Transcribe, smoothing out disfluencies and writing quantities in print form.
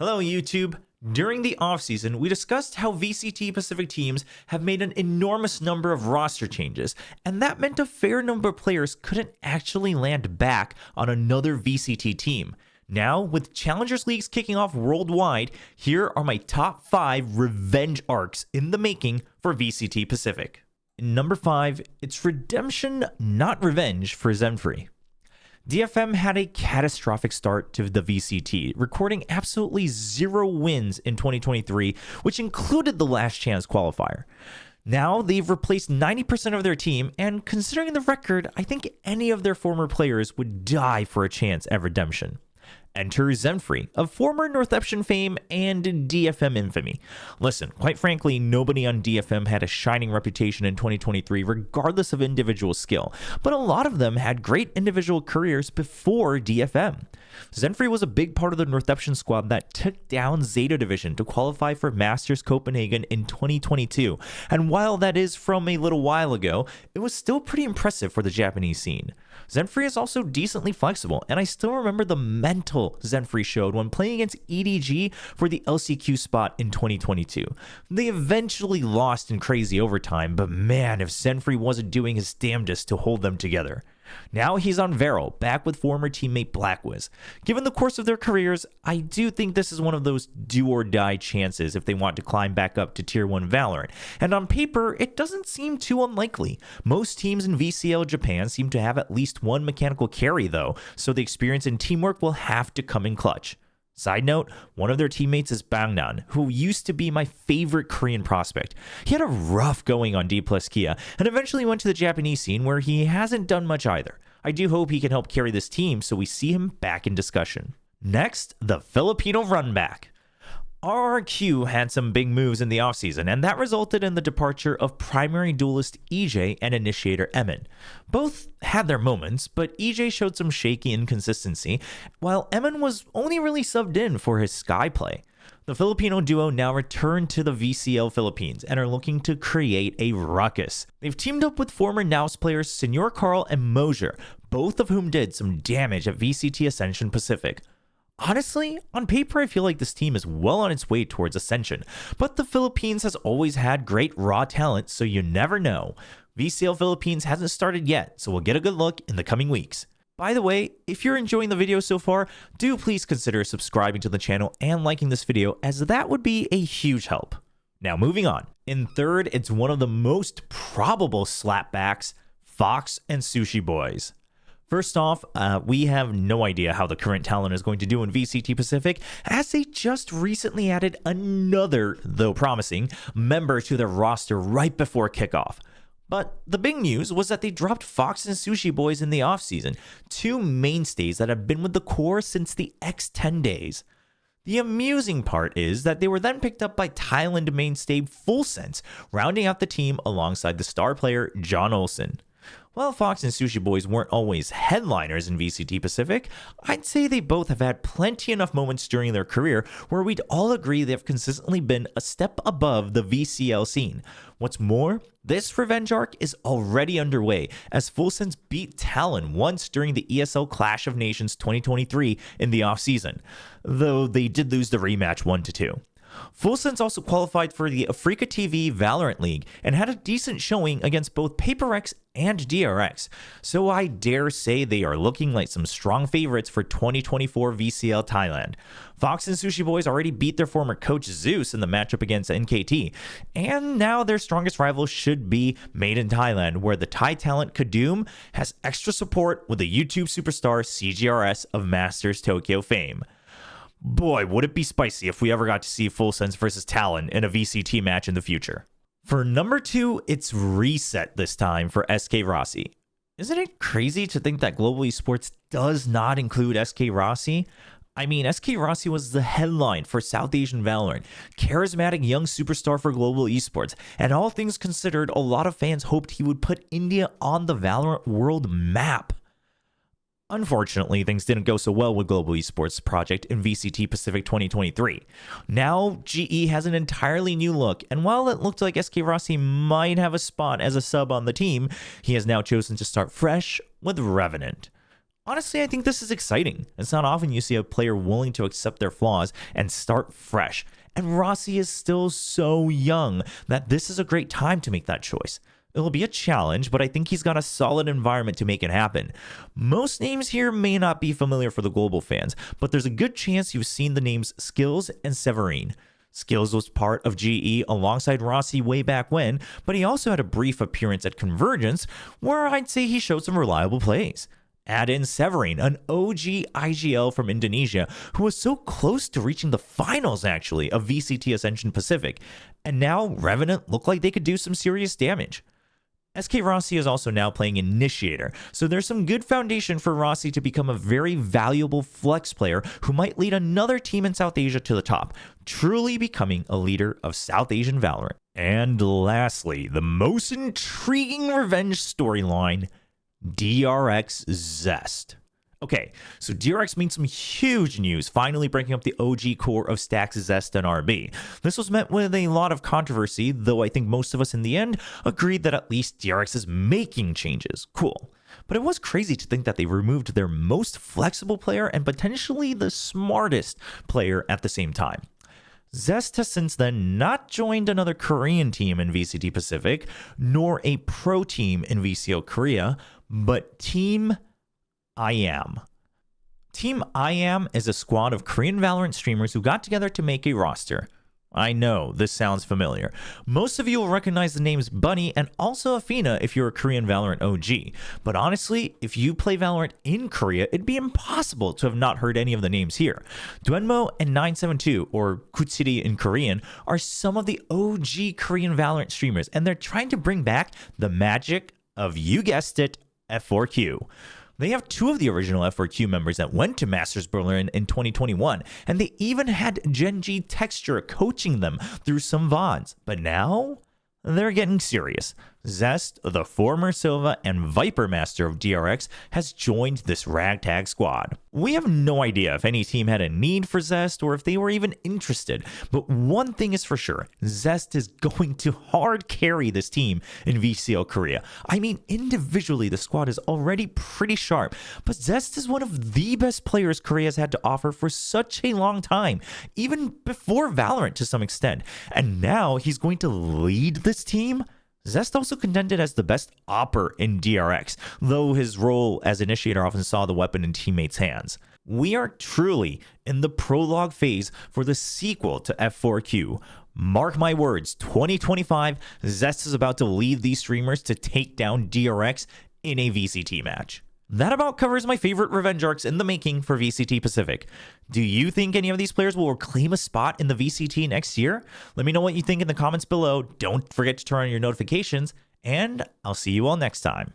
Hello YouTube! During the offseason, we discussed how VCT Pacific teams have made an enormous number of roster changes, and that meant a fair number of players couldn't actually land back on another VCT team. Now, with Challengers Leagues kicking off worldwide, here are my top 5 revenge arcs in the making for VCT Pacific. Number 5, it's redemption, not revenge for xnfri. DFM had a catastrophic start to the VCT, recording absolutely 0 wins in 2023, which included the last chance qualifier. Now they've replaced 90% of their team, and considering the record, I think any of their former players would die for a chance at redemption. Enter xnfri, of former Northeption fame and DFM infamy. Listen, quite frankly, nobody on DFM had a shining reputation in 2023 regardless of individual skill, but a lot of them had great individual careers before DFM. xnfri was a big part of the Northeption squad that took down Zeta Division to qualify for Masters Copenhagen in 2022, and while that is from a little while ago, it was still pretty impressive for the Japanese scene. xnfri is also decently flexible, and I still remember the mental xnfri showed when playing against EDG for the LCQ spot in 2022. They eventually lost in crazy overtime, but man, if xnfri wasn't doing his damnedest to hold them together. Now he's on Vero, back with former teammate Blackwiz. Given the course of their careers, I do think this is one of those do-or-die chances if they want to climb back up to Tier 1 Valorant, and on paper, it doesn't seem too unlikely. Most teams in VCL Japan seem to have at least one mechanical carry though, so the experience and teamwork will have to come in clutch. Side note, one of their teammates is Bangnan, who used to be my favorite Korean prospect. He had a rough going on D+ Kia, and eventually went to the Japanese scene where he hasn't done much either. I do hope he can help carry this team so we see him back in discussion. Next, the Filipino runback. RRQ had some big moves in the offseason, and that resulted in the departure of primary duelist EJAY and initiator Emman. Both had their moments, but EJAY showed some shaky inconsistency, while Emman was only really subbed in for his Sky play. The Filipino duo now returned to the VCL Philippines and are looking to create a ruckus. They've teamed up with former Nous players Senor Carl and Mosier, both of whom did some damage at VCT Ascension Pacific. Honestly, on paper I feel like this team is well on its way towards Ascension, but the Philippines has always had great raw talent, so you never know. VCL Philippines hasn't started yet, so we'll get a good look in the coming weeks. By the way, if you're enjoying the video so far, do please consider subscribing to the channel and liking this video, as that would be a huge help. Now moving on. In third, it's one of the most probable slapbacks, foxz&sushiboys. First off, we have no idea how the current talent is going to do in VCT Pacific, as they just recently added another, though promising, member to their roster right before kickoff. But the big news was that they dropped foxz&sushiboys in the offseason, 2 mainstays that have been with the core since the X10 days. The amusing part is that they were then picked up by Thailand mainstay foxz, rounding out the team alongside the star player John Olsen. While foxz&sushiboys weren't always headliners in VCT Pacific, I'd say they both have had plenty enough moments during their career where we'd all agree they've consistently been a step above the VCL scene. What's more, this revenge arc is already underway, as foxz beat Talon once during the ESL Clash of Nations 2023 in the offseason, though they did lose the rematch 1-2. foxz also qualified for the Africa TV Valorant League and had a decent showing against both PaperX and DRX, so I dare say they are looking like some strong favorites for 2024 VCL Thailand. foxz&sushiboys already beat their former coach Zeus in the matchup against NKT, and now their strongest rival should be made in Thailand, where the Thai talent Kadum has extra support with the YouTube superstar CGRS of Masters Tokyo fame. Boy, would it be spicy if we ever got to see foxz versus Talon in a VCT match in the future. For number 2, it's reset this time for SkRossi. Isn't it crazy to think that Global Esports does not include SkRossi? I mean, SkRossi was the headline for South Asian Valorant, charismatic young superstar for Global Esports, and all things considered, a lot of fans hoped he would put India on the Valorant world map. Unfortunately, things didn't go so well with Global Esports project in VCT Pacific 2023. Now, GE has an entirely new look, and while it looked like SkRossi might have a spot as a sub on the team, he has now chosen to start fresh with Revenant. Honestly, I think this is exciting. It's not often you see a player willing to accept their flaws and start fresh. And Rossi is still so young that this is a great time to make that choice. It'll be a challenge, but I think he's got a solid environment to make it happen. Most names here may not be familiar for the global fans, but there's a good chance you've seen the names Skills and Severine. Skills was part of GE alongside Rossi way back when, but he also had a brief appearance at Convergence where I'd say he showed some reliable plays. Add in Severine, an OG IGL from Indonesia who was so close to reaching the finals actually of VCT Ascension Pacific, and now Revenant looked like they could do some serious damage. SkRossi is also now playing Initiator, so there's some good foundation for Rossi to become a very valuable flex player who might lead another team in South Asia to the top, truly becoming a leader of South Asian Valorant. And lastly, the most intriguing revenge storyline, DRX Zest. Okay, so DRX means some huge news, finally breaking up the OG core of Stacks Zest and RB. This was met with a lot of controversy, though I think most of us in the end agreed that at least DRX is making changes. Cool. But it was crazy to think that they removed their most flexible player and potentially the smartest player at the same time. Zest has since then not joined another Korean team in VCT Pacific, nor a pro team in VCO Korea, but Team EJAY&Emman. Team EJAY&Emman is a squad of Korean Valorant streamers who got together to make a roster. I know, this sounds familiar. Most of you will recognize the names Bunny and also Athena if you're a Korean Valorant OG. But honestly, if you play Valorant in Korea, it'd be impossible to have not heard any of the names here. Duenmo and 972, or Kuchiri in Korean, are some of the OG Korean Valorant streamers, and they're trying to bring back the magic of, you guessed it, F4Q. They have two of the original F4Q members that went to Masters Berlin in 2021, and they even had Genji Texture coaching them through some VODs. But now, they're getting serious. Zest, the former Silva and Viper Master of DRX, has joined this ragtag squad. We have no idea if any team had a need for Zest or if they were even interested, but one thing is for sure, Zest is going to hard carry this team in VCO Korea. I mean, individually the squad is already pretty sharp, but Zest is one of the best players Korea has had to offer for such a long time, even before Valorant to some extent, and now he's going to lead this team? Zest also contended as the best opper in DRX, though his role as initiator often saw the weapon in teammates' hands. We are truly in the prologue phase for the sequel to F4Q. Mark my words, 2025, Zest is about to lead these streamers to take down DRX in a VCT match. That about covers my favorite revenge arcs in the making for VCT Pacific. Do you think any of these players will reclaim a spot in the VCT next year? Let me know what you think in the comments below. Don't forget to turn on your notifications, and I'll see you all next time.